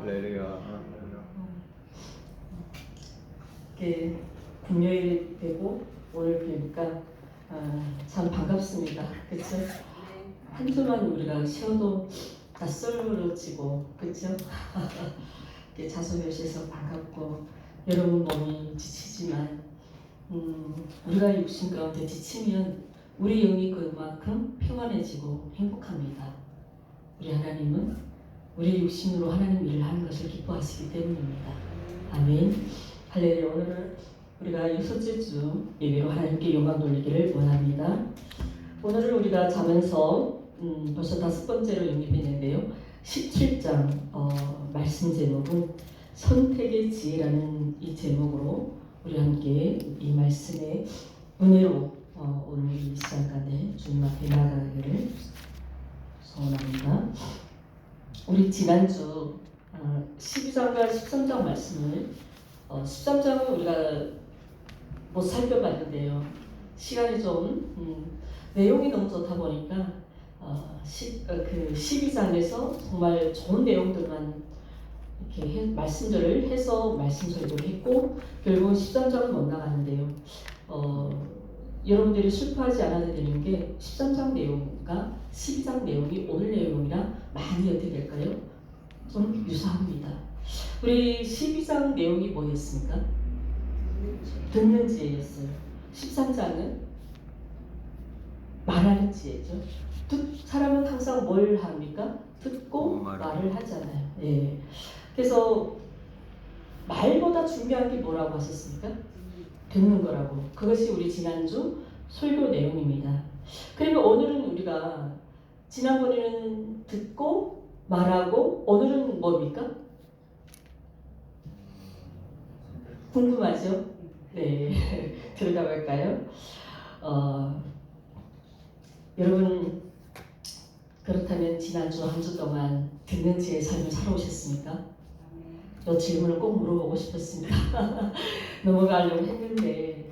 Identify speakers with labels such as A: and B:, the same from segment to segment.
A: 할렐루야.
B: 이게 금요일 되고 오늘 뵈니까 참 반갑습니다. 그렇죠? 한 주만 우리가 쉬어도 낯설어지고 그렇죠? 자소멸시해서 반갑고 여러분 몸이 지치지만 우리가 육신 가운데 지치면 우리 영이 그만큼 평안해지고 행복합니다. 우리 하나님은 우리 육신으로 하나님 일을 하는 것을 기뻐하시기 때문입니다. 아멘. 할렐루야. 오늘은 우리가 6째 주 예배로 하나님께 영광 돌리기를 원합니다. 오늘은 우리가 자면서 벌써 5번째로 영입했는데요. 17장 말씀 제목은 선택의 지혜라는 이 제목으로 우리 함께 이 말씀의 은혜로 오늘 이 시간 가운데 주님 앞에 나아가기를 소원합니다. 우리 지난주 12장과 13장 말씀을 13장은 우리가 못 살펴봤는데요. 시간이 좀 내용이 너무 좋다 보니까 12장에서 정말 좋은 내용들만 이렇게 말씀들을 해서 말씀 설교를 했고 결국은 13장은 못 나가는데요. 여러분들이 슬퍼하지 않아도 되는 게 13장 내용과 12장 내용이 오늘 내용이랑 많이 어떻게 될까요? 좀 유사합니다. 우리 12장 내용이 뭐였습니까? 듣는 지혜였어요. 13장은 말하는 지혜죠. 사람은 항상 뭘 합니까? 듣고 말을 하잖아요. 예. 그래서 말보다 중요한 게 뭐라고 하셨습니까? 듣는 거라고. 그것이 우리 지난주 설교 내용입니다. 그리고 오늘은 우리가 지난번에는 듣고 말하고 오늘은 뭡니까? 궁금하죠? 네. 들어가 볼까요? 여러분 그렇다면 지난주 한 주 동안 듣는 지혜의 삶을 살아오셨습니까? 이 질문을 꼭 물어보고 싶었습니다. 넘어가려고 했는데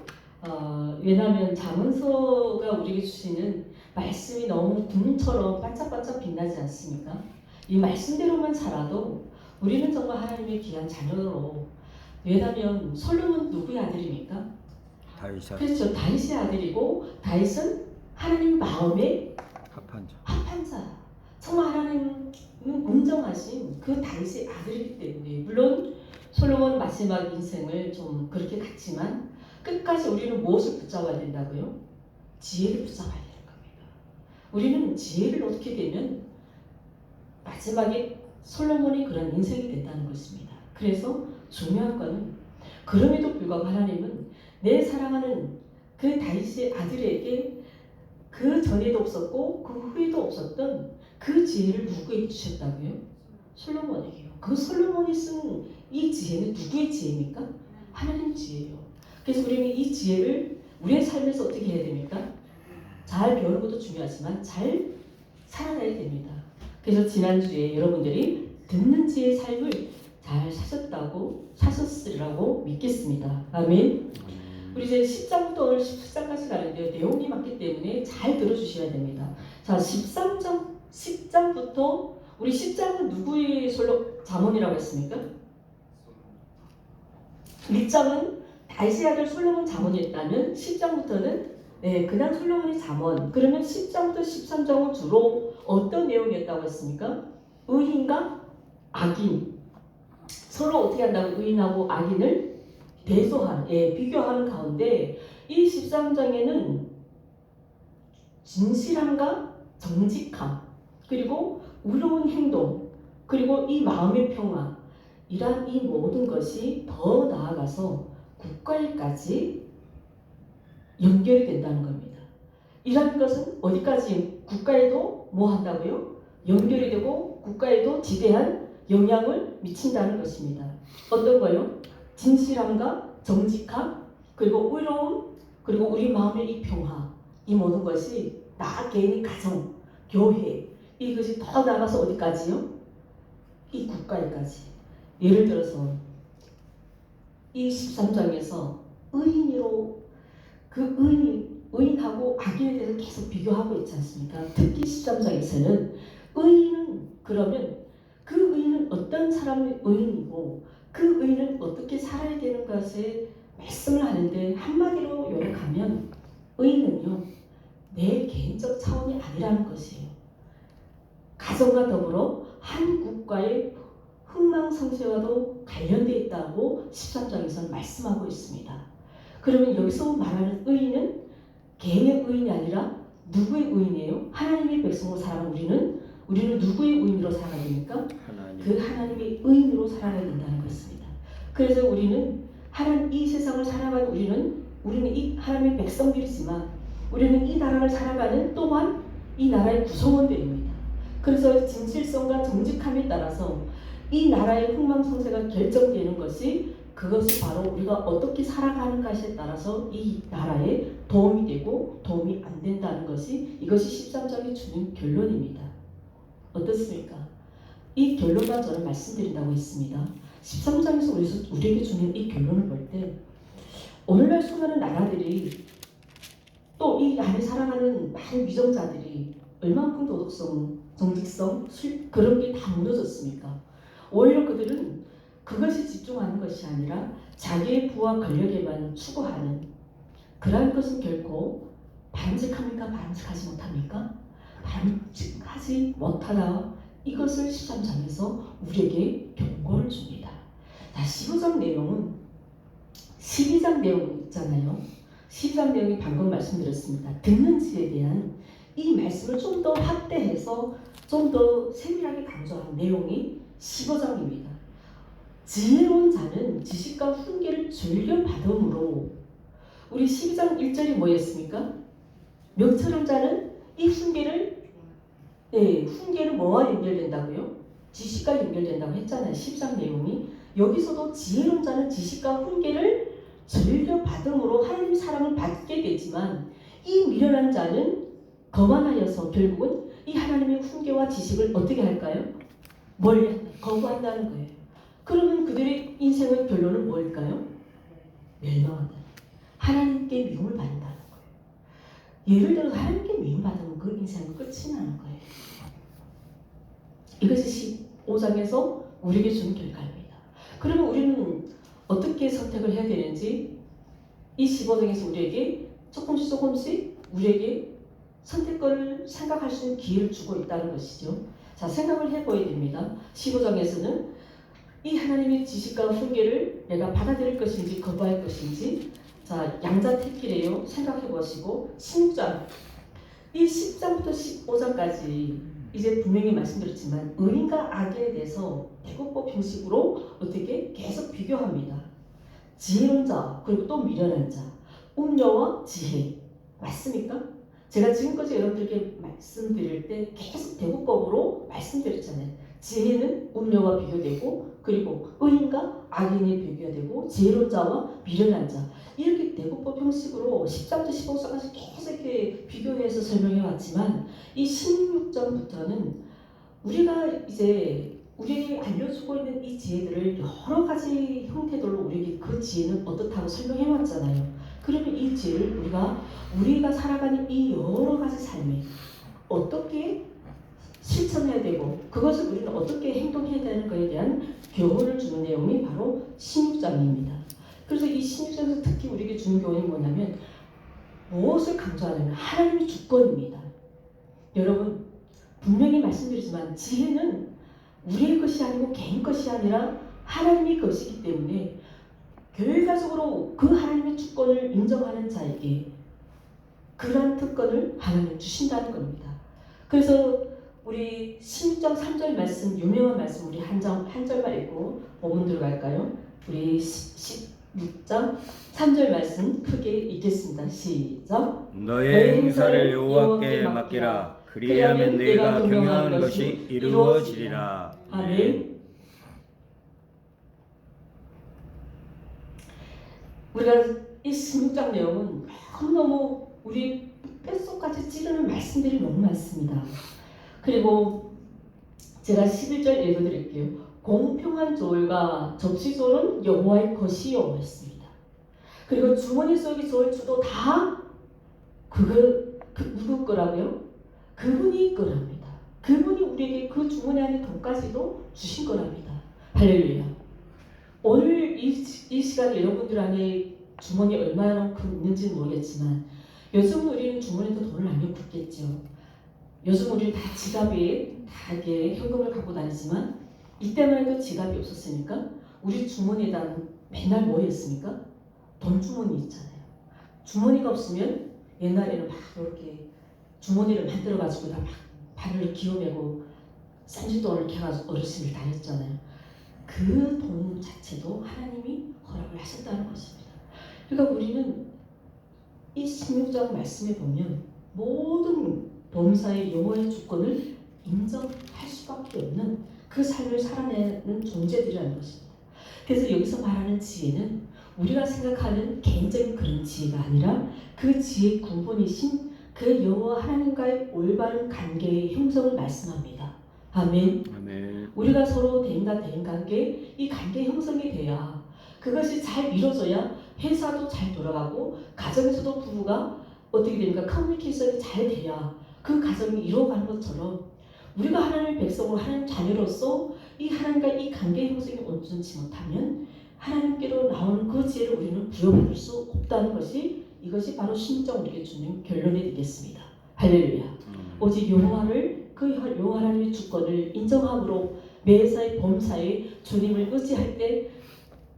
B: 왜냐하면 잠언서가 우리에게 주시는 말씀이 너무 구름처럼 반짝반짝 빛나지 않습니까? 이 말씀대로만 살아도 우리는 정말 하나님의 귀한 자녀로. 왜냐하면 솔로몬 누구의 아들입니까?
A: 다윗.
B: 그렇죠. 다윗의 아들이고 다윗은 하나님 마음에 합한 자. 정말 하나님은 인정하신 그 다윗의 아들이기 때문에 물론 솔로몬 마지막 인생을 좀 그렇게 갔지만 끝까지 우리는 무엇을 붙잡아야 된다고요? 지혜를 붙잡아야 되는 겁니다. 우리는 지혜를 얻게 되면 마지막에 솔로몬이 그런 인생이 된다는 것입니다. 그래서 중요한 것은 그럼에도 불구하고 하나님은 내 사랑하는 그 다윗의 아들에게 그 전에도 없었고 그 후에도 없었던 그 지혜를 누구에게 주셨다고요? 솔로몬에게요. 그 솔로몬이 쓴 이 지혜는 누구의 지혜입니까? 하나님 지혜예요. 그래서 우리는 이 지혜를 우리의 삶에서 어떻게 해야 됩니까? 잘 배우는 것도 중요하지만 잘 살아가야 됩니다. 그래서 지난주에 여러분들이 듣는 지혜의 삶을 잘 사셨으리라고 믿겠습니다. 아멘. 우리 이제 10장부터 오늘 17장까지 가는데요. 내용이 많기 때문에 잘 들어주셔야 됩니다. 자, 10장부터 우리 10장은 누구의 잠언이라고 했습니까? 1장은 다윗의 아들 솔로몬 잠언이었다면 10장부터는 그냥 솔로몬의 잠언. 그러면 10장부터 13장은 주로 어떤 내용이었다고 했습니까? 의인과 악인. 서로 어떻게 한다고 의인하고 악인을 비교하는 가운데 이 13장에는 진실함과 정직함 그리고 의로운 행동 그리고 이 마음의 평화 이란 이 모든 것이 더 나아가서 국가에까지 연결이 된다는 겁니다. 이란 것은 어디까지 국가에도 뭐 한다고요? 연결이 되고 국가에도 지대한 영향을 미친다는 것입니다. 어떤 거요? 진실함과 정직함 그리고 의로움 그리고 우리 마음의 이 평화 이 모든 것이 나 개인의 가정, 교회 이것이 더 나아가서 어디까지요? 이 국가에까지. 예를 들어서 이 13장에서 의인으로 그 의인하고 악인에 대해서 계속 비교하고 있지 않습니까? 특히 13장에서는 의인은 그러면 그 의인은 어떤 사람은 의인이고 그 의인은 어떻게 살아야 되는 것에 말씀을 하는데 한마디로 요약하면 의인은요 내 개인적 차원이 아니라는 것이에요. 가정과 더불어 한 국가의 흥망성쇠와도 관련되어 있다고 13장에서 말씀하고 있습니다. 그러면 여기서 말하는 의인은 개인의 의인이 아니라 누구의 의인이에요? 하나님의 백성으로 살아가는 우리는 누구의 의인으로 살아가야 됩니까? 그 하나님의 의인으로 살아가야 된다는 것입니다. 그래서 우리는 이 세상을 살아가는 우리는 이 하나님의 백성들이지만 우리는 이 나라를 살아가는 또한 이 나라의 구성원들입니다. 그래서 진실성과 정직함에 따라서 이 나라의 흥망성쇠가 결정되는 것이 그것이 바로 우리가 어떻게 살아가는 것에 따라서 이 나라에 도움이 되고 도움이 안 된다는 것이 이것이 13장이 주는 결론입니다. 어떻습니까? 이 결론만 저는 말씀드린다고 했습니다. 13장에서 우리에게 주는 이 결론을 볼 때 오늘날 수많은 나라들이 또 이 안에 살아가는 많은 위정자들이 얼만큼 도덕성, 정직성, 그런 게 다 무너졌습니까? 오히려 그들은 그것이 집중하는 것이 아니라 자기의 부와 권력에만 추구하는 그러한 것은 결코 바람직합니까? 바람직하지 못합니까? 바람직하지 못하다. 이것을 13장에서 우리에게 경고를 줍니다. 자, 15장 내용은 12장 내용 있잖아요. 12장 내용이 방금 말씀드렸습니다. 듣는 지에 대한 이 말씀을 좀 더 확대해서 좀 더 세밀하게 강조한 내용이 15장입니다. 지혜로운 자는 지식과 훈계를 즐겨 받음으로 우리 12장 1절이 뭐였습니까? 명철한 자는 이 훈계를 훈계는 뭐와 연결된다고요? 지식과 연결된다고 했잖아요. 10장 내용이. 여기서도 지혜로운 자는 지식과 훈계를 즐겨 받음으로 하나님의 사랑을 받게 되지만 이 미련한 자는 거만하여서 결국은 이 하나님의 훈계와 지식을 어떻게 할까요? 거부한다는 거예요. 그러면 그들의 인생의 결론은 뭘까요? 멸망한다. 하나님께 미움을 받는다는 거예요. 예를 들어서 하나님께 미움받으면 그 인생은 끝이 나는 거예요. 이것이 15장에서 우리에게 주는 결과입니다. 그러면 우리는 어떻게 선택을 해야 되는지 이 15장에서 우리에게 조금씩 우리에게 선택권을 생각할 수 있는 기회를 주고 있다는 것이죠. 자, 생각을 해봐야 됩니다. 15장에서는 이 하나님의 지식과 훈계를 내가 받아들일 것인지 거부할 것인지, 자, 양자택일이에요. 생각해 보시고 16장 이 10장부터 15장까지 이제 분명히 말씀드렸지만 의인과 악에 대해서 대국법 형식으로 어떻게 계속 비교합니다. 지혜로운 자 그리고 또 미련한 자, 음녀와 지혜 맞습니까? 제가 지금까지 여러분들에게 말씀드릴 때 계속 대국법으로 말씀드렸잖아요. 지혜는 음녀와 비교되고 그리고 의인과 악인이 비교되고 지혜로운 자와 미련한 자 이렇게 대국법 형식으로 10장부터 15장까지 계속 이렇게 비교해서 설명해 왔지만 이 16장부터는 우리가 이제 우리에게 알려주고 있는 이 지혜들을 여러 가지 형태들로 우리에게 그 지혜는 어떻다고 설명해 왔잖아요. 그러면 이 지혜를 우리가 살아가는 이 여러 가지 삶에 어떻게 실천해야 되고 그것을 우리는 어떻게 행동해야 되는 것에 대한 교훈을 주는 내용이 바로 16장입니다. 그래서 이 16장에서 특히 우리에게 주는 교훈이 뭐냐면 무엇을 강조하냐면 하나님의 주권입니다. 여러분 분명히 말씀드리지만 지혜는 우리의 것이 아니고 개인 것이 아니라 하나님의 것이기 때문에 결과적으로 그 하나님의 주권을 인정하는 자에게 그러한 특권을 하나님 주신다는 겁니다. 그래서 우리 16장 3절 말씀 유명한 말씀 우리 한 절만 읽고 본문 들어갈까요? 우리 16장 3절 말씀 크게 읽겠습니다. 시작.
A: 너의 행사를 여호와께 맡기라. 그리하면 내가 경영하는 것이 이루어지리라.
B: 아멘. 우리가 이 16장 내용은 너무너무 우리 뼛속까지 찌르는 말씀들이 너무 많습니다. 그리고 제가 11절 읽어드릴게요. 공평한 조율과 접시조는 여호와의 것이요 했습니다. 그리고 주머니 속의 조율주도 다 누구 거라고요? 그분이 거랍니다. 그분이 우리에게 그 주머니 안에 돈까지도 주신 거랍니다. 할렐루야. 오늘 이 시간 여러분들 안에 주머니 얼마만큼 있는지는 모르겠지만 요즘 우리는 주머니도 돈을 안 넣고 있겠죠. 요즘 우리는 다 지갑에 다 이렇게 현금을 갖고 다니지만 이때만 해도 지갑이 없었으니까 우리 주머니에다 맨날 뭐였습니까? 돈 주머니 있잖아요. 주머니가 없으면 옛날에는 막 이렇게 주머니를 만들어 가지고 다 막 발을 기어매고 쌈짓돈을 캐가지고 어르신을 다녔잖아요. 그 돈 자체도 하나님이 허락을 하셨다는 것입니다. 그러니까 우리는 이 16장 말씀에 보면 모든 범사의 영혼의 주권을 인정할 수밖에 없는 그 삶을 살아내는 존재들이라는 것입니다. 그래서 여기서 말하는 지혜는 우리가 생각하는 개인적인 그런 지혜가 아니라 그 지혜의 근본이신 그 여호와 하나님과의 올바른 관계의 형성을 말씀합니다. 아멘.
A: 아멘.
B: 우리가 서로 대인과 대인 관계, 이 관계 형성이 돼야 그것이 잘 이루어져야 회사도 잘 돌아가고 가정에서도 부부가 어떻게 됩니까? 커뮤니케이션이 잘 돼야 그 가정이 이루어가는 것처럼 우리가 하나님의 백성으로 하나님 자녀로서 이 하나님과 이 관계 형성이 온전치 못하면 하나님께로 나오는 그 지혜를 우리는 부여받을 수 없다는 것이 이것이 바로 신정 우리에게 주는 결론이 되겠습니다. 할렐루야. 오직 여호와를 그 여호와 하나님의 주권을 인정함으로 매사의 범사에 주님을 의지할 때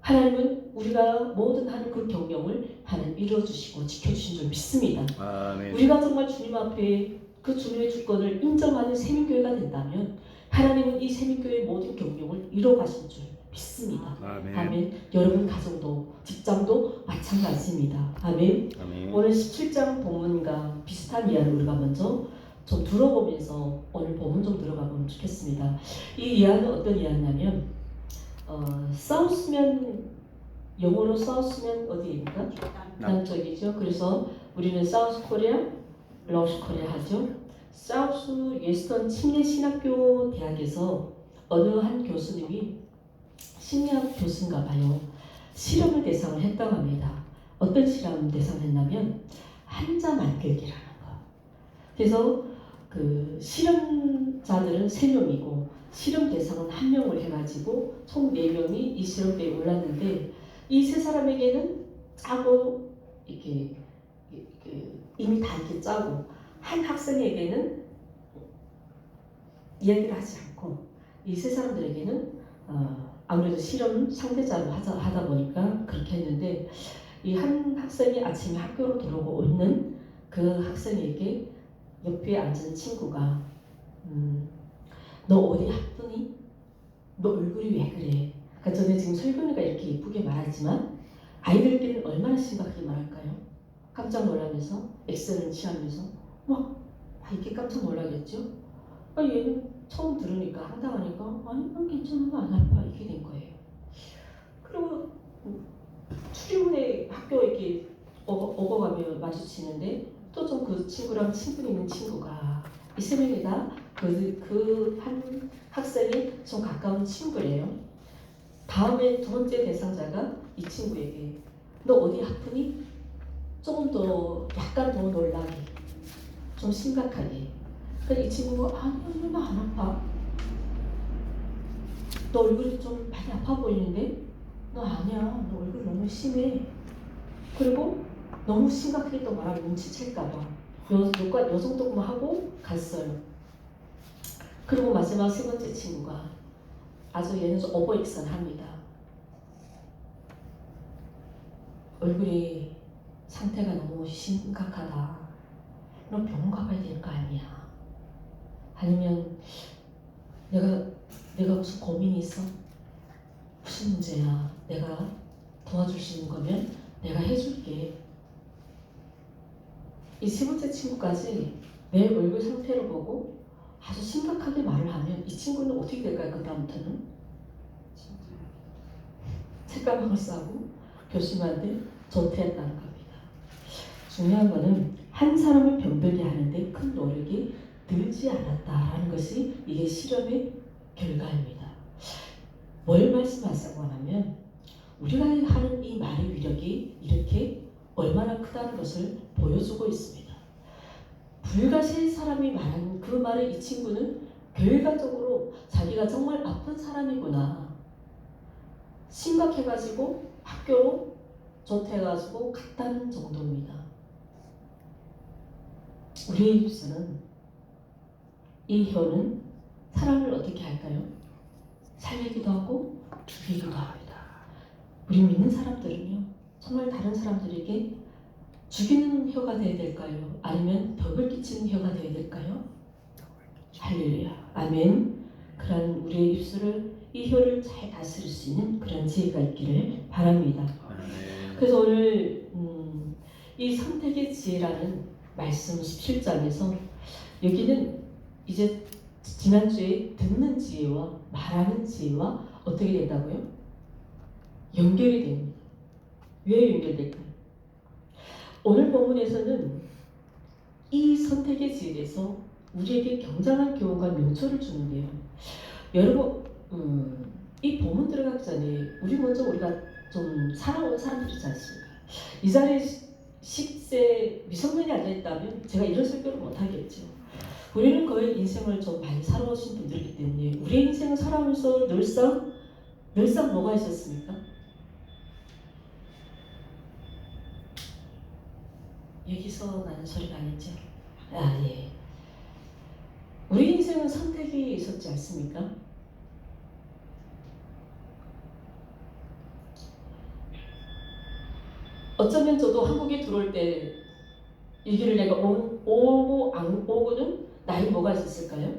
B: 하나님은 우리가 모든 하는 그 경영을 하나님 이루어주시고 지켜주신 줄 믿습니다.
A: 아멘.
B: 우리가 정말 주님 앞에 그 주님의 주권을 인정하는 세민교회가 된다면 하나님은 이 세민교회의 모든 경영을 이뤄가신 줄 믿습니다.
A: 아멘.
B: 아멘. 여러분 가정도 직장도 마찬가지입니다. 아멘.
A: 아멘.
B: 오늘 17장 본문과 비슷한 이야기를 우리가 먼저 좀 들어보면서 오늘 본문 좀 들어가 보면 좋겠습니다. 이 이야기는 어떤 이야기냐면 싸웠으면 영어로 싸웠으면 어디입니까? 남쪽이죠. 그래서 우리는 사우스 코리아, 러시 코리아 하죠. 사우스 웨스턴 침례 신학교 대학에서 어느 한 교수님이 심리학 교수인가 봐요. 실험을 대상을 했다고 합니다. 어떤 실험 대상을 했냐면 한자 만들기라는 거. 그래서 그 실험자들은 3명이고 실험 대상은 1명을 해가지고 총 4명이 이 실험대에 올랐는데 이 3사람에게는 짜고 이렇게 이미 다 이렇게 짜고 한 학생에게는 이야기를 하지 않고 이 3사람들에게는 아무래도 실험 상대자로 하다 보니까 그렇게 했는데 이 한 학생이 아침에 학교로 들어오고 있는 그 학생에게 옆에 앉은 친구가 너 어디 아프니? 너 얼굴이 왜 그래? 그러니까 저는 지금 설교니까 이렇게 예쁘게 말하지만 아이들끼리는 얼마나 심각하게 말할까요? 깜짝 놀라면서 액션을 취하면서 막 이렇게 깜짝 놀라겠죠? 얘는 처음 들으니까 황당하니까 아니 난 괜찮은 거 안 아파 이렇게 된 거예요. 그리고 출입문에 학교 이렇게 오고가며 마주치는데 또 좀 그 친구랑 친분 있는 친구가 이 3명이 다 그 한 학생이 좀 가까운 친구래요. 다음에 2번째 대상자가 이 친구에게 너 어디 아프니? 조금 더 약간 더 놀라게 좀 심각하게. 그러니까 이 친구가 아니요 나 안 아파. 너 얼굴이 좀 많이 아파 보이는데? 너 아니야. 너 얼굴 너무 심해. 그리고 너무 심각하게 또 말하면 눈치챌까봐 요 정도만 하고 갔어요. 그리고 마지막 3번째 친구가 아주 얘는 좀 오버액션 합니다. 얼굴이 상태가 너무 심각하다. 너 병원 가봐야 될 거 아니야. 아니면 내가 무슨 고민이 있어? 무슨 문제야? 내가 도와줄 수 있는 거면 내가 해줄게. 이 3번째 친구까지 내 얼굴 상태를 보고 아주 심각하게 말을 하면 이 친구는 어떻게 될까요? 그 다음부터는 책가방을 싸고 교수님한테 조퇴했다는 겁니다. 중요한 거는 한 사람을 병들게 하는데 큰 노력이 들지 않았다라는 것이 이게 실험의 결과입니다. 뭘 말씀하시고 하면 우리가 하는 이 말의 위력이 이렇게 얼마나 크다는 것을 보여주고 있습니다. 불과 3사람이 말하는 그 말을 이 친구는 결과적으로 자기가 정말 아픈 사람이구나. 심각해가지고 학교로 조퇴해가지고 갔다는 정도입니다. 우리의 입술은, 이 혀는 사람을 어떻게 할까요? 살리기도 하고 죽이기도 합니다. 우리 믿는 사람들은요, 정말 다른 사람들에게 죽이는 혀가 되어야 될까요? 아니면 덕을 끼치는 혀가 되어야 될까요? 할렐루야, 아멘. 그런 우리의 입술을, 이 혀를 잘 다스릴 수 있는 그런 지혜가 있기를 바랍니다. 그래서 오늘 이 선택의 지혜라는 말씀 17장에서 여기는 이제 지난주에 듣는 지혜와 말하는 지혜와 어떻게 된다고요? 연결이 됩니다. 왜 연결될까요? 오늘 본문에서는 이 선택의 지혜에 대해서 우리에게 굉장한 교훈과 명초를 주는데요. 여러분, 이 본문 들어가기 전에 우리가 좀 살아온 사람들이지 않습니까? 이 자리에 10세 미성년이 앉아있다면 제가 이런 설교를 못하겠죠. 우리는 거의 인생을 좀 많이 살아오신 분들이기 때문에 우리의 인생을 살아오면서 늘상 뭐가 있었습니까? 여기서 나는 소리가 아니죠? 예. 우리 인생은 선택이 있었지 않습니까? 어쩌면 저도 한국에 들어올 때 이 길을 내가 오고 안 오고는 나이 뭐가 있었을까요?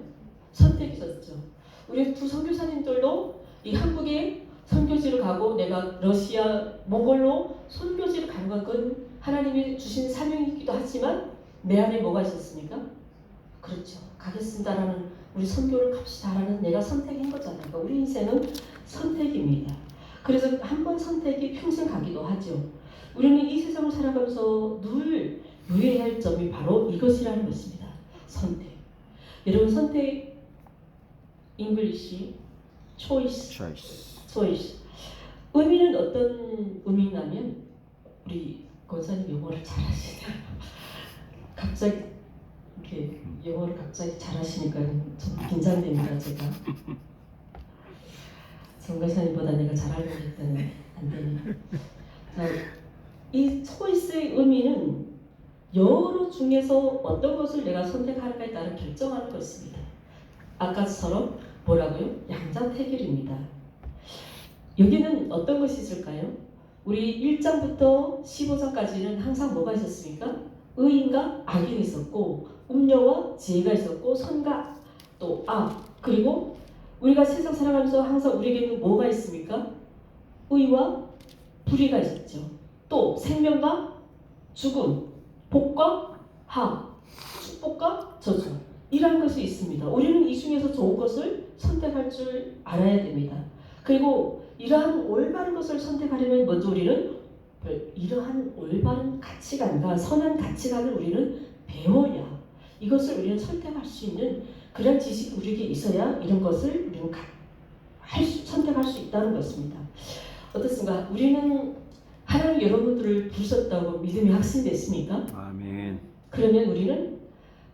B: 선택이 있었죠. 우리 두 선교사님들도 이 한국에 선교지를 가고 내가 러시아, 몽골로 선교지를 간 것은 하나님이 주신 사명이기도 하지만 내 안에 뭐가 있었습니까? 그렇죠. 가겠습니다라는, 우리 선교를 갑시다라는 내가 선택한 거잖아요. 우리 인생은 선택입니다. 그래서 한 번 선택이 평생 가기도 하죠. 우리는 이 세상을 살아가면서 늘 유의해야 할 점이 바로 이것이라는 것입니다. 선택. 여러분, 선택, English, choice. 의미는 어떤 의미냐면, 우리 권사님 영어를 잘하시네요. 갑자기 이렇게 영어를 갑자기 잘하시니까 좀 긴장됩니다. 제가 정가사님보다 내가 잘하려고 했더니 안 되네. 자, 이 초이스의 의미는 여러 중에서 어떤 것을 내가 선택하는가에 따라 결정하는 것입니다. 아까처럼 뭐라고요? 양자택일입니다. 여기는 어떤 것이 있을까요? 우리 1장부터 15장까지는 항상 뭐가 있었습니까? 의인과 악인이 있었고, 음녀와 지혜가 있었고, 선과 또 악, 그리고 우리가 세상 살아가면서 항상 우리에게는 뭐가 있습니까? 의와 불의가 있었죠. 또 생명과 죽음, 복과 하, 축복과 저주, 이런 것이 있습니다. 우리는 이 중에서 좋은 것을 선택할 줄 알아야 됩니다. 그리고 이러한 올바른 것을 선택하려면 먼저 우리는 이러한 올바른 가치관과 선한 가치관을 우리는 배워야, 이것을 우리는 선택할 수 있는 그런 지식이 우리에게 있어야 이런 것을 우리는 선택할 수 있다는 것입니다. 어떻습니까? 우리는 하나님 여러분들을 부르셨다고 믿음이 확신됐습니까?
A: 아멘.
B: 그러면 우리는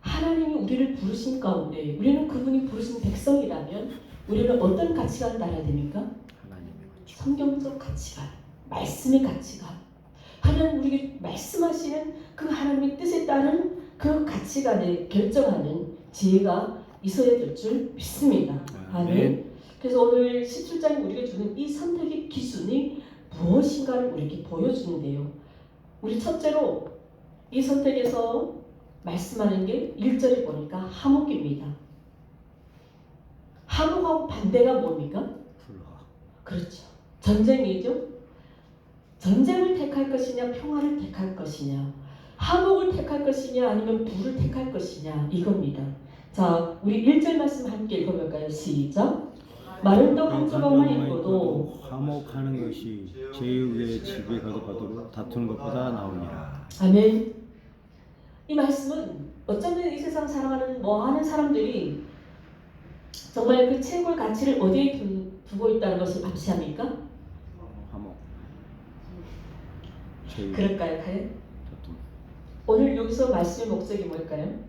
B: 하나님이 우리를 부르신 가운데, 우리는 그분이 부르신 백성이라면 우리는 어떤 가치관을 따라야 됩니까?
A: 하나님의 가치.
B: 성경적 가치관, 말씀의 가치관, 하나님 우리에게 말씀하시는 그 하나님의 뜻에 따른 그 가치관을 결정하는 지혜가 있어야 될 줄 믿습니다. 아멘. 그래서 오늘 17장이 우리에게 주는 이 선택의 기준이 무엇인가를 우리에게 보여주는데요. 우리 첫째로 이 선택에서 말씀하는 게 1절에 보니까 화목입니다. 화목하고 반대가 뭡니까?
A: 불화.
B: 그렇죠. 전쟁이죠. 전쟁을 택할 것이냐, 평화를 택할 것이냐, 화목을 택할 것이냐, 아니면 불을 택할 것이냐, 이겁니다. 자, 우리 1절 말씀 함께 읽어볼까요? 시작. 마른 떡 한 조각만 입고도
A: 화목하는 것이 제육의 집에 거듭하도록 다투는 것보다 나으니라.
B: 아멘. 이 말씀은 어쩌면 이 세상 살아가는 하는 사람들이 정말 그 최고의 가치를 어디에 두고 있다는 것을 암시합니까?
A: 화목. 제육.
B: 그럴까요, 과연?
A: 다툼.
B: 오늘 여기서 말씀의 목적이 뭘까요?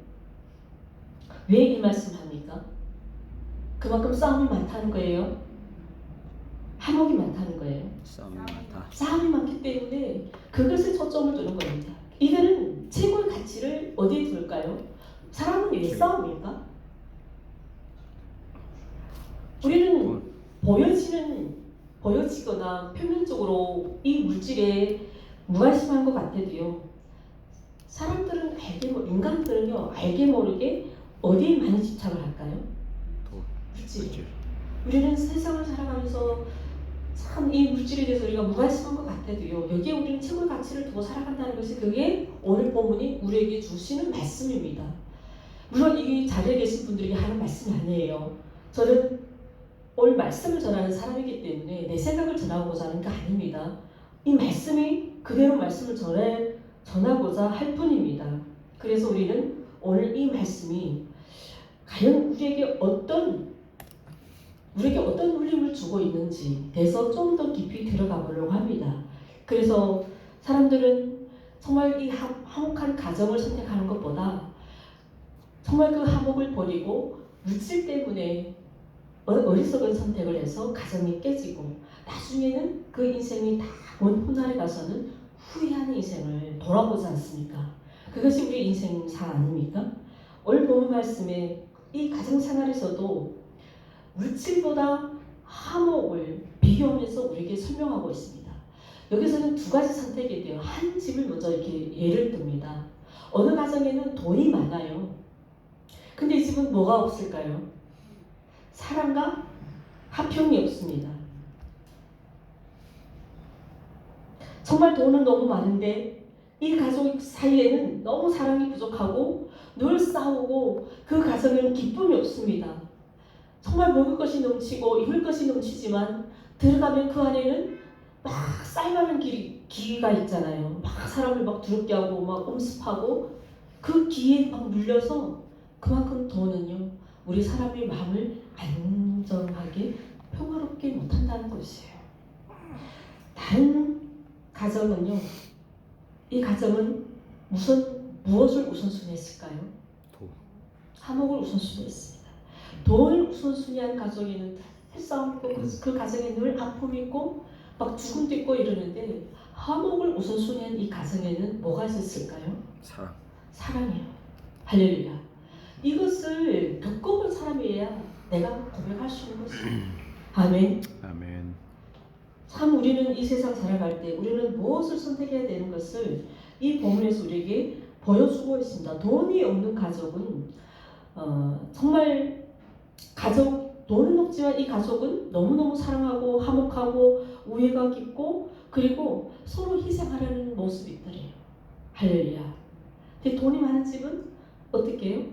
B: 왜 이 말씀 합니까? 그만큼 싸움이 많다는 거예요. 화목이 많다는 거예요.
A: 싸움이 많다.
B: 싸움이 많기 때문에 그것에 초점을 두는 겁니다. 이들은 최고의 가치를 어디에 둘까요? 사람은 왜 싸웁니까? 우리는 보여지거나 표면적으로 이 물질에 무관심한 것 같아도요. 사람들은 인간들은요 알게 모르게 어디에 많이 집착을 할까요? 물질. 우리는 세상을 살아가면서 참 이 물질에 대해서 우리가 무관심한 것 같아도요. 여기에 우리는 최고의 가치를 두고 살아간다는 것이 그게 오늘 본문이 우리에게 주시는 말씀입니다. 물론 이 자리에 계신 분들에게 하는 말씀이 아니에요. 저는 오늘 말씀을 전하는 사람이기 때문에 내 생각을 전하고자 하는 게 아닙니다. 이 말씀이 그대로 말씀을 전하고자 할 뿐입니다. 그래서 우리는 오늘 이 말씀이 과연 우리에게 어떤 울림을 주고 있는지 대해서 좀 더 깊이 들어가 보려고 합니다. 그래서 사람들은 정말 이 화목한 가정을 선택하는 것보다 정말 그 화목을 버리고 물질 때문에 어리석은 선택을 해서 가정이 깨지고 나중에는 그 인생이 다 먼 훗날에 가서는 후회하는 인생을 돌아보지 않습니까? 그것이 우리 인생사 아닙니까? 오늘 본문 말씀에 이 가정생활에서도 물질보다 화목을 비교하면서 우리에게 설명하고 있습니다. 여기서는 두 가지 선택이 돼요. 한 집을 먼저 이렇게 예를 듭니다. 어느 가정에는 돈이 많아요. 근데 이 집은 뭐가 없을까요? 사랑과 화평이 없습니다. 정말 돈은 너무 많은데 이 가족 사이에는 너무 사랑이 부족하고 늘 싸우고 그 가정에는 기쁨이 없습니다. 정말 먹을 것이 넘치고 입을 것이 넘치지만 들어가면 그 안에는 막 쌓여가는 기가 있잖아요. 막 사람을 막 두렵게 하고 막 엄습하고 그 기에 막 물려서 그만큼 돈은요 우리 사람의 마음을 안정하게 평화롭게 못한다는 것이에요. 다른 가정은요, 이 가정은 무엇을 우선순위했을까요? 화목을 우선순위했습니다. 돈을 우선순위한 가정에는 늘 싸움 있고 그 가정에 늘 아픔이 있고 막 죽음도 있고 이러는데 화목을 우선순위한 이 가정에는 뭐가 있었을까요? 사랑이에요. 할렐루야. 이것을 겪어본 사람이어야 내가 고백할 수 있는 것입니다. 아멘.
A: 아멘.
B: 참 우리는 이 세상 살아갈 때 우리는 무엇을 선택해야 되는 것을 이 본문에서 우리에게 보여주고 있습니다. 돈이 없는 가족은 정말 돈은 없지만 이 가족은 너무너무 사랑하고 화목하고 우애가 깊고 그리고 서로 희생하려는 모습이 있더래요. 할렐루야. 근데 돈이 많은 집은 어떻게 해요?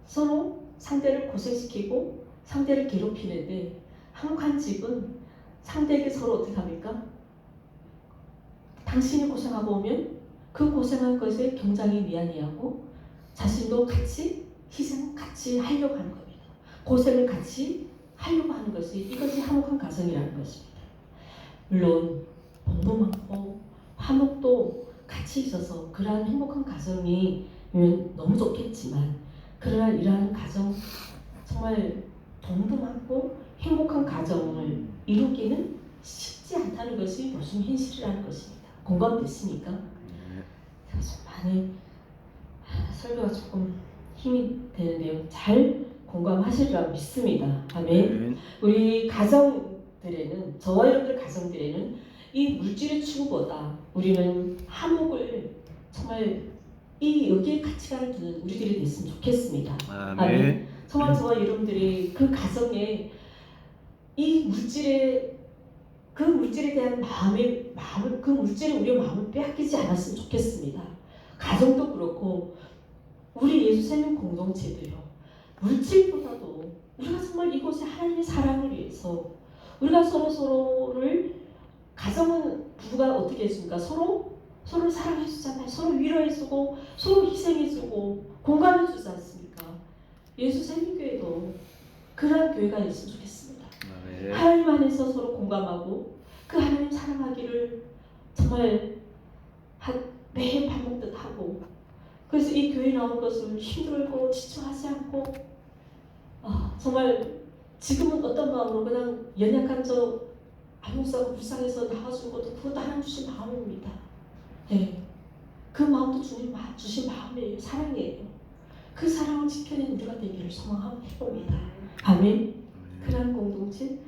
B: 서로 상대를 고생시키고 상대를 괴롭히는데 화목한 집은 상대에게 서로 어떻게 합니까? 당신이 고생하고 오면 그 고생한 것에 굉장히 미안해하고 자신도 같이 희생 같이 하려고 하는 겁니다. 고생을 같이 하려고 하는 이것이 화목한 가정이라는 것입니다. 물론 돈도 많고 화목도 같이 있어서 그러한 행복한 가정이면 너무 좋겠지만 그러나 이러한 가정 정말 돈도 많고 행복한 가정을 이루기는 쉽지 않다는 것이 요즘 현실이라는 것입니다. 공감됐습니까? 그래서 많이 설교가 조금 힘이 되는데요. 잘 공감하시리라 믿습니다. 아멘. 우리 가정들에는 저와 여러분들 가정들에는 이 물질의 추구보다 우리는 화목을 정말 여기에 가치관을 두는 우리들이 됐으면 좋겠습니다. 아멘. 정말 저와 여러분들이 그 가정에 이 그 물질에 대한 그 물질에 우리의 마음을 빼앗기지 않았으면 좋겠습니다. 가정도 그렇고 우리 예수생명 공동체도요. 물질보다도 우리가 정말 이곳에 하나님의 사랑을 위해서 우리가 서로를 가정은 부부가 어떻게 했습니까? 서로를 사랑해주잖아요. 서로 위로해주고 서로 희생해주고 공감해주지 않습니까? 예수생명교회도 그러한 교회가 있으면 좋겠습니다. 하나님 안에서 서로 공감하고 그 하나님 사랑하기를 정말 매일 밥 먹듯 하고 그래서 이 교회 나온 것을 힘들고 지쳐하지 않고 정말 지금은 어떤 마음으로 그냥 연약한 저 아무싸고 불쌍해서 나와준 것도 그것도 하나님 주신 마음입니다. 네. 그 마음도 주님 주신 마음이에요. 사랑이에요. 그 사랑을 지켜낸 우리가 되기를 소망해봅니다. 아멘. 그런 공동체,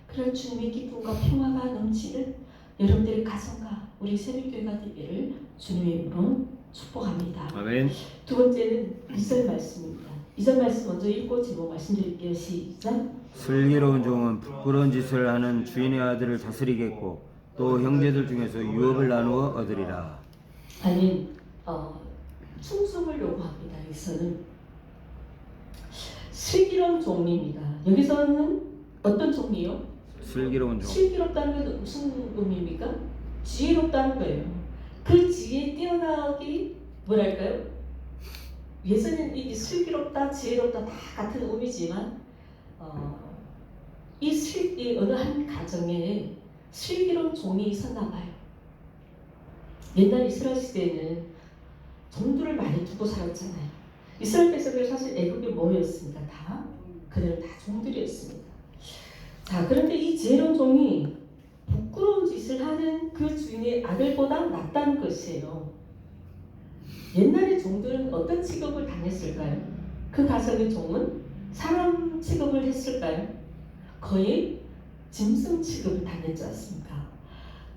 B: 그런 주님의 기쁨과 평화가 넘치는 여러분들의 가정과 우리 새벽교회가 되기를 주님의 이름으로 축복합니다.
A: 아멘.
B: 두 번째는 2절 말씀입니다. 2절 말씀 먼저 읽고 제목 말씀드릴게요. 시작.
A: 슬기로운 종은 부끄러운 짓을 하는 주인의 아들을 다스리겠고 또 형제들 중에서 유업을 나누어 얻으리라.
B: 아멘. 충성을 요구합니다. 여기서는 슬기로운 종입니다. 여기서는 어떤 종이요?
A: 슬기로운 종.
B: 슬기롭다는 건 무슨 의미입니까? 지혜롭다는 거예요. 그 지혜에 뛰어나기 뭐랄까요? 예전에는 이 슬기롭다, 지혜롭다 다 같은 의미지만 이 어느 한 가정에 슬기로운 종이 있었나 봐요. 옛날 이스라엘 시대에는 종들을 많이 두고 살았잖아요. 이스라엘 백성들 사실 애굽이 뭐였습니까? 다 그들은 다 종들이었습니다. 자, 그런데 이 지혜로운 종이 부끄러운 짓을 하는 그 주인의 아들보다 낫다는 것이에요. 옛날의 종들은 어떤 취급을 당했을까요? 그 가정의 종은 사람 취급을 했을까요? 거의 짐승 취급을 당했지 않습니까?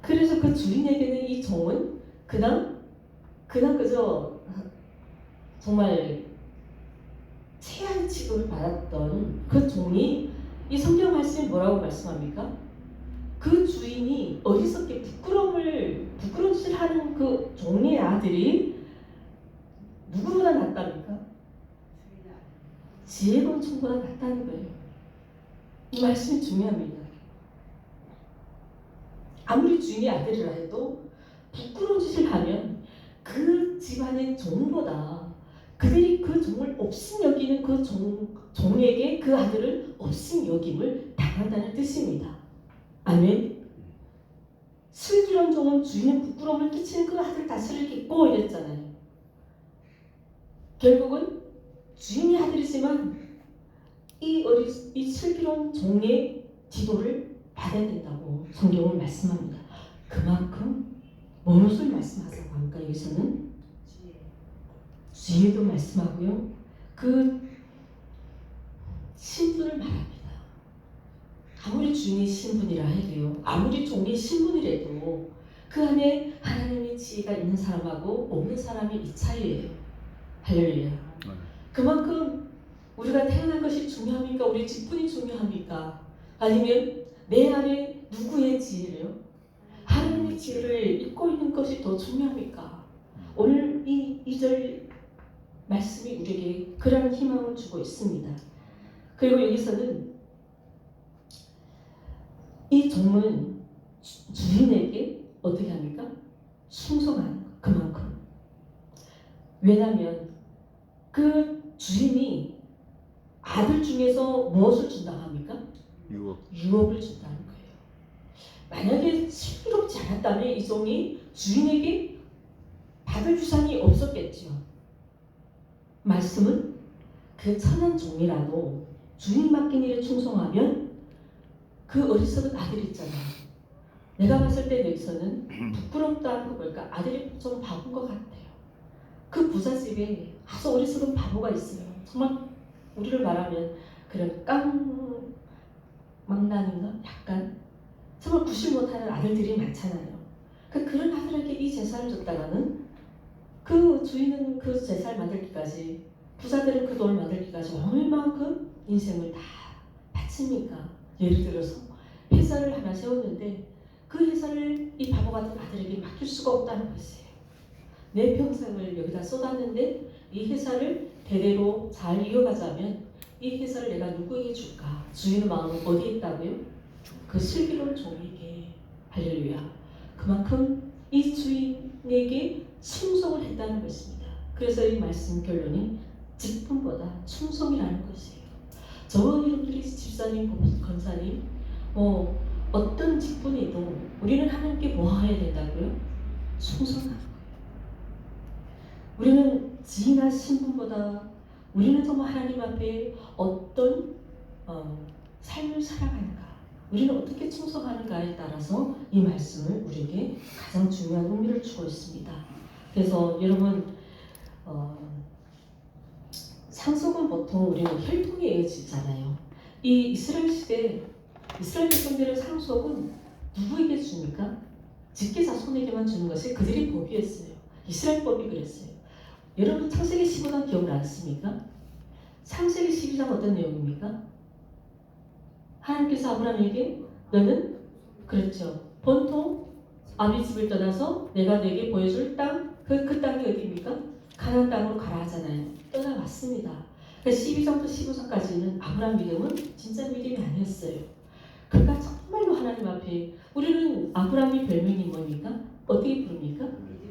B: 그래서 그 주인에게는 이 종은 그냥 그저 정말 최하의 취급을 받았던 그 종이 이 성경 말씀이 뭐라고 말씀합니까? 그 주인이 어리석게 부끄러운 짓을 하는 그 종의 아들이 누구보다 낫답니까? 지혜로운 종보다 낫다는 거예요. 이 말씀이 중요합니다. 아무리 주인의 아들이라 해도 부끄러운 짓을 하면 그 집안의 종보다 그들이 그 종을 업신 여기는 그 종에게 그 아들을 업신 여김을 당한다는 뜻입니다. 아멘. 슬기로운 종은 주인의 부끄러움을 끼치는 그 아들 다스리겠고 이랬잖아요. 결국은 주인의 아들이지만 이 슬기로운 종의 지도를 받아야 된다고 성경은 말씀합니다. 그만큼 무엇을 말씀하자고 합니까? 여기서는 지혜도 말씀하고요. 그 신분을 말합니다. 아무리 주인의 신분이라 해도요. 아무리 종의 신분이라도 그 안에 하나님의 지혜가 있는 사람하고 없는 사람이 이 차이예요. 할렐루야. 그만큼 우리가 태어난 것이 중요합니까? 우리 직분이 중요합니까? 아니면 내 안에 누구의 지혜를요? 하나님의 지혜를 읽고 있는 것이 더 중요합니까? 오늘 이 2절 말씀이 우리에게 그런 희망을 주고 있습니다. 그리고 여기서는 이 종은 주인에게 어떻게 합니까? 순종하는 그만큼. 왜냐하면 그 주인이 아들 중에서 무엇을 준다고 합니까? 유업을 준다는 거예요. 만약에 슬기롭지 않았다면 이 종이 주인에게 받을 유산이 없었겠죠. 말씀은 그 천한 종이라도 주인 맡긴 일에 충성하면 그 어리석은 아들이 있잖아요. 내가 봤을 때 여기서는 부끄럽다는 거 보니까 아들이 좀 바본 것 같아요. 그 부잣집에 아주 어리석은 바보가 있어요. 정말 우리를 말하면 그런 깡망난인가? 약간 정말 구실 못하는 아들들이 많잖아요. 그런 아들에게 이 재산을 줬다가는 그 주인은 그 재산을 만들기까지, 부자들은 그 돈을 만들기까지 얼마만큼 인생을 다 바칩니까? 예를 들어서 회사를 하나 세웠는데 그 회사를 이 바보 같은 아들에게 맡길 수가 없다는 것이에요. 내 평생을 여기다 쏟았는데 이 회사를 대대로 잘 이어가자면 이 회사를 내가 누구에게 줄까? 주인의 마음은 어디에 있다고요? 그 슬기로운 종에게. 할렐루야. 그만큼 이 주인에게 충성을 했다는 것입니다. 그래서 이 말씀 결론이 직분보다 충성이라는 것이에요. 저와 여러분들이 집사님, 권사님, 어떤 직분이도 우리는 하나님께 뭐 해야 된다고요? 충성하는 거예요. 우리는 지위나 신분보다 우리는 정말 하나님 앞에 어떤 삶을 살아가는가, 우리는 어떻게 충성하는가에 따라서 이 말씀을 우리에게 가장 중요한 의미를 주고 있습니다. 그래서 여러분 상속은 보통 우리는 혈통에 이어지잖아요. 이 이스라엘 시대 이스라엘 백성들의 상속은 누구에게 줍니까? 직계자손에게만 주는 것이 그들의 법이었어요. 이스라엘 법이 그랬어요. 여러분 창세기 15장 기억나십니까? 창세기 12장 어떤 내용입니까? 하나님께서 아브라함에게 너는 그렇죠. 본토 아비 집을 떠나서 내가 너에게 보여줄 땅 그 땅이 어디입니까? 가나안 땅으로 가라 하잖아요. 떠나왔습니다. 12장부터 15장까지는 아브라함 믿음은 진짜 믿음이 아니었어요. 그가 정말로 하나님 앞에 우리는 아브라함의 별명이 뭡니까? 어떻게 부릅니까?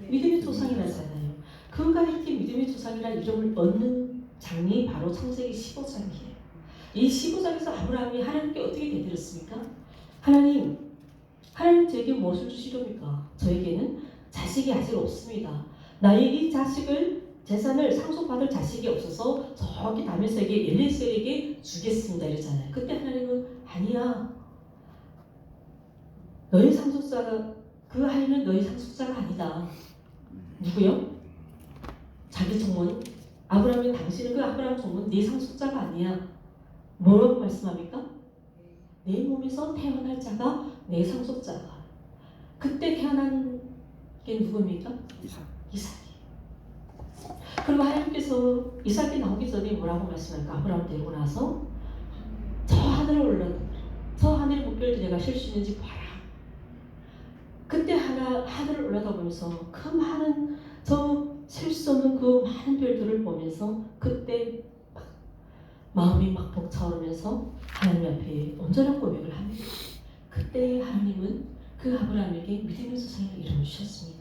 B: 믿음의 조상이라잖아요. 그가 이렇게 믿음의 조상이라는 이름을 얻는 장이 바로 창세기 15장이에요. 이 15장에서 아브라함이 하나님께 어떻게 대들었습니까? 하나님 저에게 무엇을 주시렵니까? 저에게는 자식이 아직 없습니다. 나의 이 자식을 재산을 상속받을 자식이 없어서 저기 다메섹의 엘리에셀에게 주겠습니다 이러잖아요. 그때 하나님은 아니야. 너의 상속자가 그 아이는 너의 상속자가 아니다. 누구요? 자기 종문 아브라함이 당신은 그 아브라함 종문 네 상속자가 아니야. 뭐라고 말씀합니까? 내 몸에서 태어날 자가 내 상속자가. 그때 태어난 게 누굽니까? 이삭이. 그리고 하나님께서 이삭이 나오기 전에 뭐라고 말씀할까? 아브라함 데리고 나서 저 하늘을 올라가 저 하늘의 목별도 내가 쉴 수 있는지 봐라. 그때 하늘을 올라가 보면서 그 많은 셀 수 없는 그 많은 별들을 보면서 그때 마음이 막 벅차오르면서 하나님 앞에 온전한 고백을 합니다. 그때 하나님은 그 아브라함에게 믿음의 조상이라는 이름을 주셨습니다.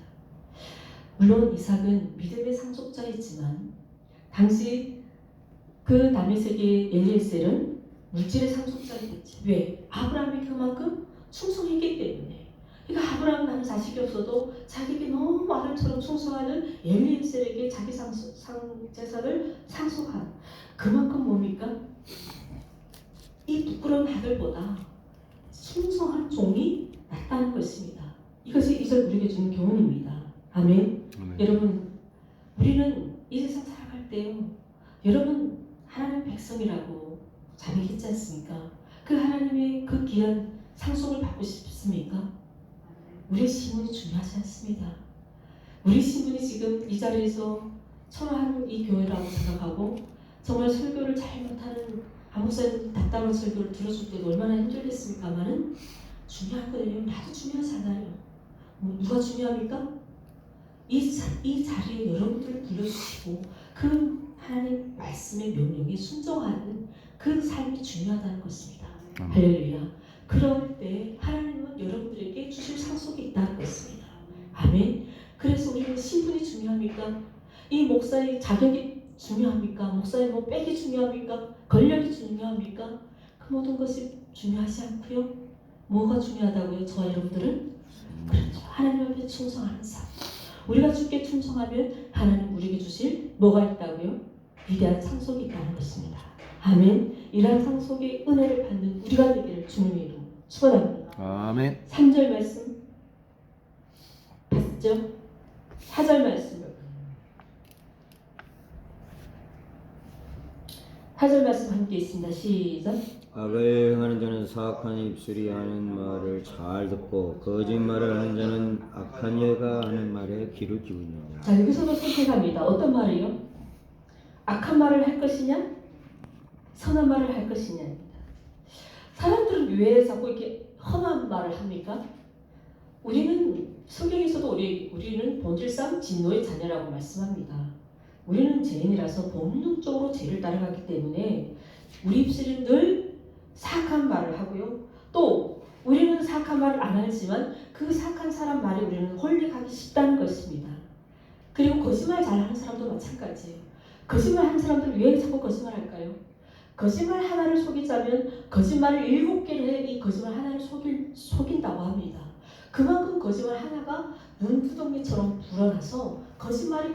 B: 물론 이삭은 믿음의 상속자이지만 당시 그 다메섹의 엘리에셀은 물질의 상속자이겠지. 왜? 아브라함이 그만큼 충성했기 때문에. 그러니까 아브라함은 나는 자식이 없어도 자기에게 너무 아들처럼 충성하는 엘리에셀에게 자기 재산을 상속한 그만큼 뭡니까? 이 부끄러운 아들보다 충성한 종이 낫다는 것입니다. 이것이 이제 우리에게 주는 교훈입니다. 아멘. 여러분 우리는 이 세상 살아갈 때요. 여러분 하나님 백성이라고 자백했지 않습니까? 그 하나님의 그 귀한 상속을 받고 싶습니까? 우리의 신분이 중요하지 않습니다. 우리 신분이 지금 이 자리에서 초라한 이 교회라고 생각하고 정말 설교를 잘 못하는 아무튼 답답한 설교를 들어줄 때도 얼마나 힘들겠습니까만은 중요한 거예요. 나도 중요하잖아요. 누가 중요합니까? 이 자리에 여러분들을 불러주시고 그 하나님 말씀의 명령에 순종하는 그 삶이 중요하다는 것입니다. 할렐루야. 그럴 때 하나님은 여러분들에게 주실 상속이 있다는 것입니다. 아멘. 그래서 우리는 신분이 중요합니까? 이 목사의 자격이 중요합니까? 목사의 빽이 중요합니까? 권력이 중요합니까? 그 모든 것이 중요하지 않고요. 뭐가 중요하다고요? 저와 여러분들은? 그렇죠. 하나님 앞에 충성하는 삶. 우리가 주께 충성하면 하나님 우리에게 주실 뭐가 있다고요? 위대한 상속이 있다는 것입니다. 아멘. 이러한 상속의 은혜를 받는 우리가 되기를 주님의 이름으로 축원합니다.
A: 아멘.
B: 3절 말씀 봤죠? 4절 말씀 4절 말씀 함께 있습니다. 시작.
A: 악을 행하는 자는 사악한 입술이 하는 말을 잘 듣고 거짓말을 하는 자는 악한 예가 하는 말에 귀를 기울이느니라.
B: 자, 여기서도 선택합니다. 어떤 말이요? 악한 말을 할 것이냐? 선한 말을 할 것이냐입니다. 사람들은 왜 자꾸 이렇게 험한 말을 합니까? 우리는 성경에서도 우리는 본질상 진노의 자녀라고 말씀합니다. 우리는 죄인이라서 본능적으로 죄를 따라가기 때문에 우리 입술은 늘 사악한 말을 하고요. 또 우리는 사악한 말을 안 하지만 그 사악한 사람 말에 우리는 홀릭하기 쉽다는 것입니다. 그리고 거짓말 잘하는 사람도 마찬가지예요. 거짓말 하는 사람들은 왜 자꾸 거짓말할까요? 거짓말 하나를 속이자면 거짓말을 7개를 해 이 거짓말 하나를 속인다고 합니다. 그만큼 거짓말 하나가 눈두덩이처럼 불어나서 거짓말이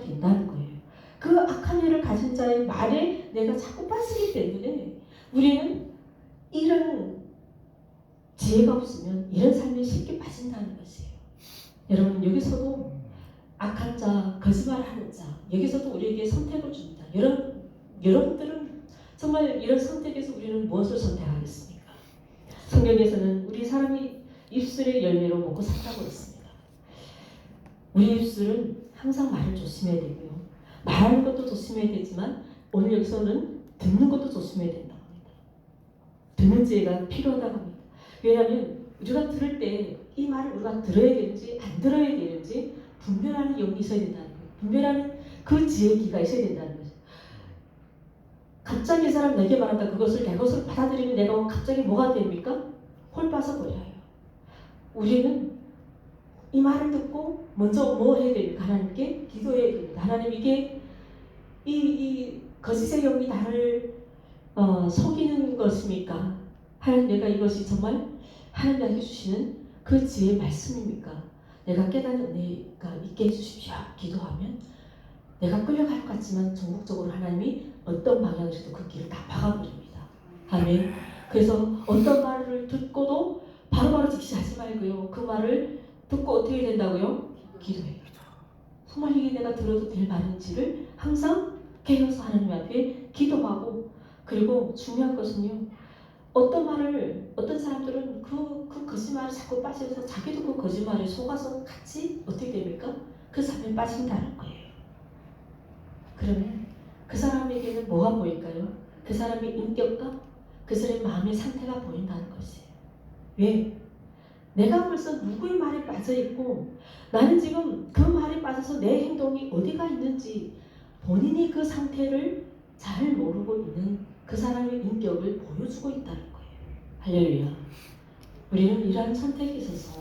B: 된다는 거예요. 그 악한 일을 가진 자의 말에 내가 자꾸 빠지기 때문에 우리는 이런 지혜가 없으면 이런 삶에 쉽게 빠진다는 것이에요. 여러분 여기서도 악한 자, 거짓말하는 자, 여기서도 우리에게 선택을 줍니다. 여러분들은 정말 이런 선택에서 우리는 무엇을 선택하겠습니까? 성경에서는 우리 사람이 입술의 열매로 먹고 산다고 했습니다. 우리 입술은 항상 말을 조심해야 되고요. 말하는 것도 조심해야 되지만 오늘 여기서는 듣는 것도 조심해야 된다고 합니다. 듣는 지혜가 필요하다고 합니다. 왜냐하면 우리가 들을 때 이 말을 우리가 들어야 되는지 안 들어야 되는지 분별하는 영이 있어야 된다는 거예요. 분별하는 그 지혜기가 있어야 된다는 거죠. 갑자기 이 사람 내게 말한다. 그것을 내 것으로 받아들이면 내가 갑자기 뭐가 됩니까? 홀 빠져버려요. 우리는 이 말을 듣고 먼저 뭐 해야 됩니까? 하나님께 기도해야 됩니다. 하나님 이게 이 거짓의 영이 나를 속이는 것입니까? 하나님 내가 이것이 정말 하나님 나에게 주시는 그 지혜의 말씀입니까? 내가 깨닫는 은혜가 있게 해주십시오. 기도하면 내가 끌려갈 것 같지만 전국적으로 하나님이 어떤 방향으로도 그 길을 다 막아버립니다. 아멘. 그래서 어떤 말을 듣고도 바로바로 직시하지 말고요. 그 말을 듣고 어떻게 된다고요? 기도해요. 정말 이게 내가 들어도 될 말인지를 항상 깨어서 하나님 앞에 기도하고, 그리고 중요한 것은요. 어떤 사람들은 그 거짓말에 자꾸 빠져서 자기도 그 거짓말에 속아서 같이 어떻게 됩니까? 그 삶에 빠진다는 거예요. 그러면 그 사람에게는 뭐가 보일까요? 그 사람의 인격과 그 사람의 마음의 상태가 보인다는 것이에요. 왜? 내가 벌써 누구의 말에 빠져있고 나는 지금 그 말에 빠져서 내 행동이 어디가 있는지 본인이 그 상태를 잘 모르고 있는 그 사람의 인격을 보여주고 있다는 거예요. 할렐루야. 우리는 이러한 선택에 있어서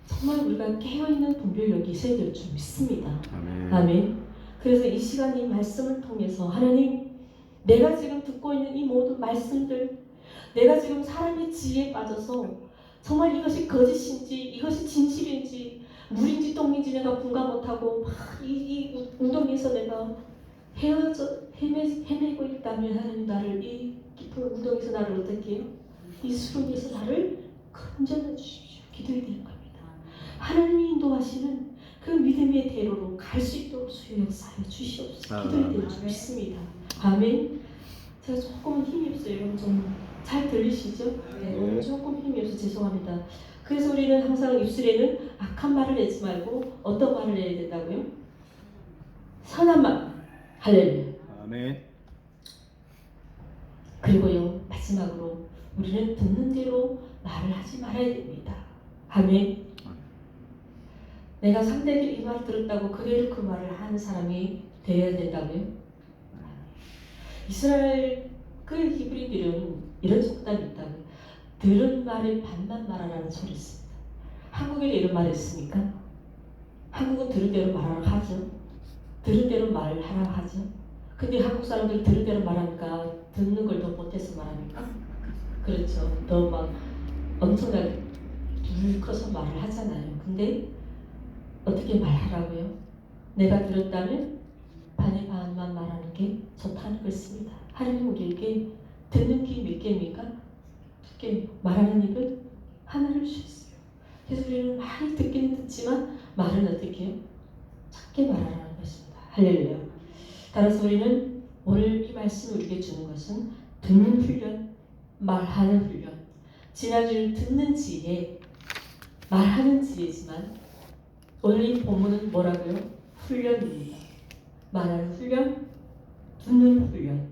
B: 정말 우리가 깨어있는 분별력이 있어야 될 줄 믿습니다.
A: 아멘.
B: 아멘. 그래서 이 시간 이 말씀을 통해서 하나님, 내가 지금 듣고 있는 이 모든 말씀들, 내가 지금 사람의 지혜에 빠져서 정말 이것이 거짓인지 이것이 진실인지 물인지 똥인지 내가 분간 못하고 막 이 웅덩이에서 내가 헤매고 있다면 하나님 나를 이 깊은 웅덩이에서 나를 어떻게 해요? 이 수렁에서 나를 건져내 주십시오. 기도해야 되는 겁니다. 하나님이 인도하시는 그 믿음의 대로로 갈 수 있도록 수요 역사하여 주시옵소서. 기도해야 될 줄 믿습니다. 아멘. 제가 조금은 힘이 없어요. 여러분 좀 잘 들리시죠? 네, 오늘 조금 힘이 없어 죄송합니다. 그래서 우리는 항상 입술에는 악한 말을 내지 말고 어떤 말을 내야 된다고요? 선한 말. 할렐루야.
A: 아멘.
B: 그리고요 마지막으로 우리는 듣는 대로 말을 하지 말아야 됩니다. 아멘. 내가 상대에게 이 말을 들었다고 그대로 그 말을 하는 사람이 되어야 된다고요? 이스라엘 그 히브리들은 이런 속담이 있다고요. 들은 말의 반만 말하라는 소리 있습니다. 한국에도 이런 말이 있습니까? 한국은 들은 대로 말하라고 하죠. 들은 대로 말을 하라고 하죠. 근데 한국 사람들이 들은 대로 말하니까 듣는 걸 더 못해서 말합니까? 그렇죠. 더 막 엄청나게 불 커서 말을 하잖아요. 근데 어떻게 말하라고요? 내가 들었다면 반의 반만 말하는 게 좋다는 것입니다. 하나님 우리에게 듣는 귀 몇 개입니까? 2개. 말하는 입은 하나를 주셨어요. 그래서 우리는 많이 듣기는 듣지만 말은 어떻게 해요? 작게 말하라는 것입니다. 할렐루야. 따라서 우리는 오늘 이 말씀을 우리에게 주는 것은 듣는 훈련, 말하는 훈련. 지난주는 듣는 지혜, 말하는 지혜지만 오늘 이 본문은 뭐라고요? 훈련입니다. 말하는 훈련, 듣는 훈련.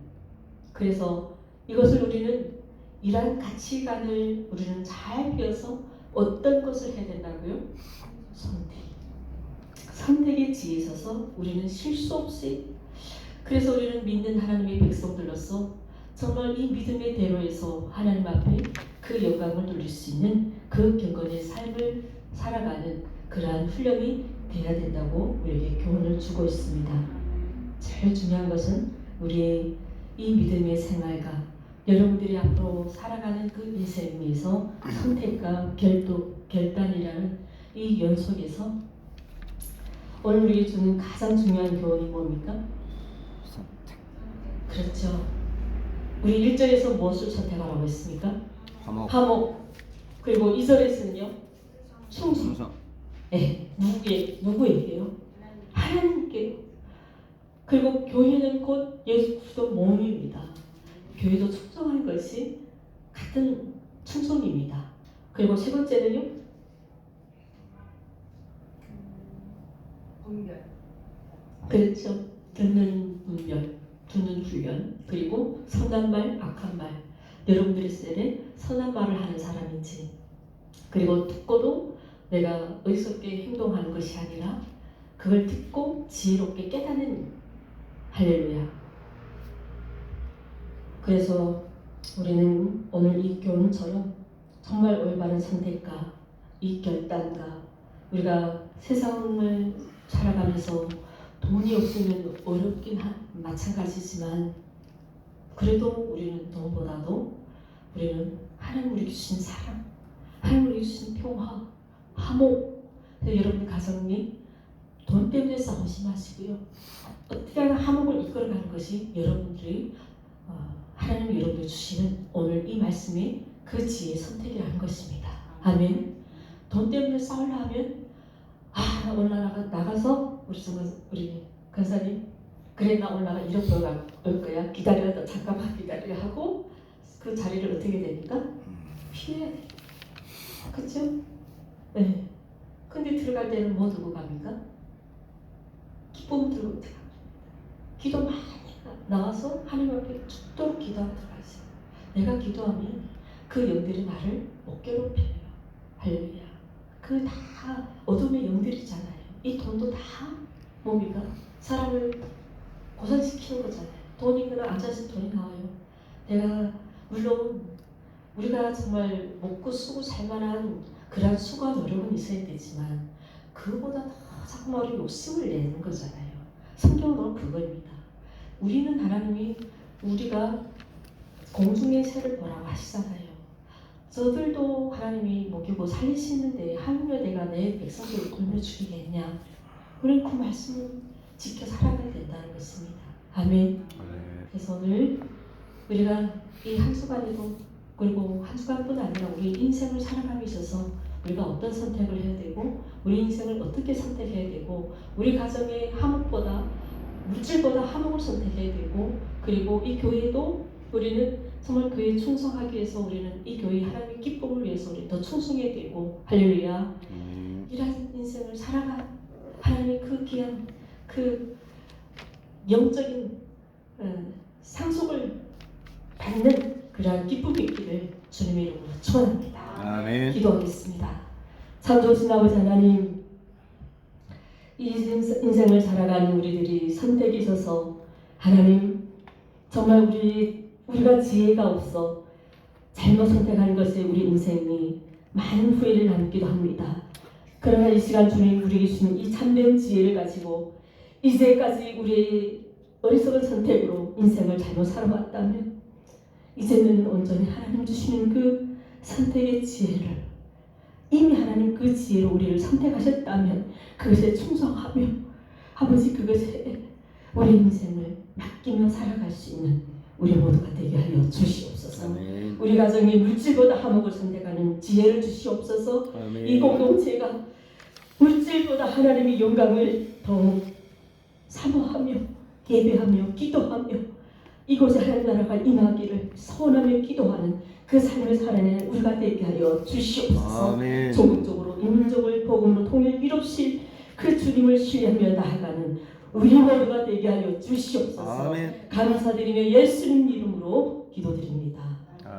B: 그래서 이것을 우리는 이러한 가치관을 우리는 잘 배워서 어떤 것을 해야 된다고요? 선택. 선택의 지혜에 있어서 우리는 실수 없이, 그래서 우리는 믿는 하나님의 백성들로서 정말 이 믿음의 대로에서 하나님 앞에 그 영광을 돌릴 수 있는 그 경건의 삶을 살아가는 그러한 훈련이 되어야 된다고 우리에게 교훈을 주고 있습니다. 제일 중요한 것은 우리의 이 믿음의 생활과 여러분들이 앞으로 살아가는 그 인생에서 선택과 결단이라는 이 연속에서 오늘 우리에게 주는 가장 중요한 교훈이 뭡니까?
A: 선택.
B: 그렇죠. 우리 1절에서 무엇을 선택하라고 했습니까?
A: 화목.
B: 화목. 그리고 2절에서는요. 충성.
A: 충성.
B: 네, 누구에게요? 하나님께요. 그리고 교회는 곧 예수 그리스도 몸입니다. 교회도 충성하는 것이 같은 충성입니다. 그리고 세 번째는요.
C: 분별.
B: 그렇죠. 듣는 분별, 듣는 훈련, 그리고 선한 말, 악한 말. 여러분들이 있을 때 선한 말을 하는 사람인지, 그리고 듣고도 내가 어리석게 행동하는 것이 아니라 그걸 듣고 지혜롭게 깨닫는, 할렐루야. 그래서 우리는 오늘 이 교훈처럼 정말 올바른 선택과 이 결단과, 우리가 세상을 살아가면서 돈이 없으면 어렵긴 마찬가지지만, 그래도 우리는 돈보다도 우리는 하나님 우리 주신 사랑, 하나님 우리 주신 평화, 화목. 여러분 가정이 돈 때문에 싸우지 마시고요. 어떻게 하나 화목을 이끌어가는 것이 여러분들이 하나님 여러분들 주시는 오늘 이 말씀이 그 지혜의 선택이라는 것입니다. 아멘. 돈 때문에 싸우려 하면 나 오늘 나가서 우리 권사님, 그래 나 오늘 나가 이렇게 올 거야. 기다려, 잠깐만 기다려 하고 그 자리를 어떻게 됩니까? 피해야 돼. 그렇죠? 네. 근데 들어갈 때는 뭐 들고 갑니까? 기쁨 들고 들어갑니다. 기도 많이 나와서 하나님 앞에 죽도록 기도하고 들어가지. 내가 기도하면 그 영들이 나를 못 괴롭혀요. 할렐루야. 그 다 어둠의 영들이잖아요. 이 돈도 다 뭡니까? 사람을 고생시키는 거잖아요. 돈이거나 앉아서 돈이 나와요. 내가 물론 우리가 정말 먹고 쓰고 살만한 그런 수고와 노력은 있어야 되지만 그보다 더 자꾸 우리 욕심을 내는 거잖아요. 성경은 그겁니다. 우리는 하나님이 우리가 공중의 새를 보라고 하시잖아요. 저들도 하나님이 먹이고 살리시는데 하물며 내가 내 백성들을 굶겨 죽이겠냐. 우리는 그 말씀을 지켜 살아가야 된다는 것입니다. 아멘. 그래서 오늘 우리가 이 한 주간에도, 그리고 한 주간뿐 아니라 우리 인생을 살아감에 있어서 우리가 어떤 선택을 해야 되고 우리 인생을 어떻게 선택해야 되고 우리 가정의 화목보다 물질보다 화목을 선택해야 되고, 그리고 이 교회도 우리는 정말 교회에 충성하기 위해서 우리는 이 교회 하나님의 기쁨을 위해서 우리 더 충성해야 되고, 할렐루야. 이런 인생을 살아가 하나님의 그 귀한 그 영적인 상속을 받는 그러한 기쁨이 있기를 주님의 이름으로 축원합니다.
A: 아멘.
B: 기도하겠습니다. 참 좋으신 아버지 하나님, 이 인생을 살아가는 우리들이 선택이 있어서 하나님 정말 우리가 지혜가 없어 잘못 선택하는 것에 우리 인생이 많은 후회를 남기도 합니다. 그러나 이 시간 주님 우리에게 주신 이 참된 지혜를 가지고 이제까지 우리의 어리석은 선택으로 인생을 잘못 살아왔다면 이제는 온전히 하나님 주시는 그 선택의 지혜를, 이미 하나님 그 지혜로 우리를 선택하셨다면 그것에 충성하며 아버지 그것에 우리 인생을 맡기며 살아갈 수 있는 우리 모두가 되게 하여 주시옵소서.
A: 아멘.
B: 우리 가정이 물질보다 화목을 선택하는 지혜를 주시옵소서.
A: 아멘.
B: 이 공동체가 물질보다 하나님의 영광을 더욱 사모하며 예배하며 기도하며 이곳에 하나님 나라가 임하기를 소원하며 기도하는 그 삶을 살아내는 우리가 되게 하여 주시옵소서.
A: 아멘.
B: 전국적으로 인민족을 복음으로 통일 이롭실 그 주님을 신뢰하며 나아가는 우리 모두가 되게 하여 주시옵소서.
A: 아멘.
B: 감사드리며 예수님 이름으로 기도드립니다.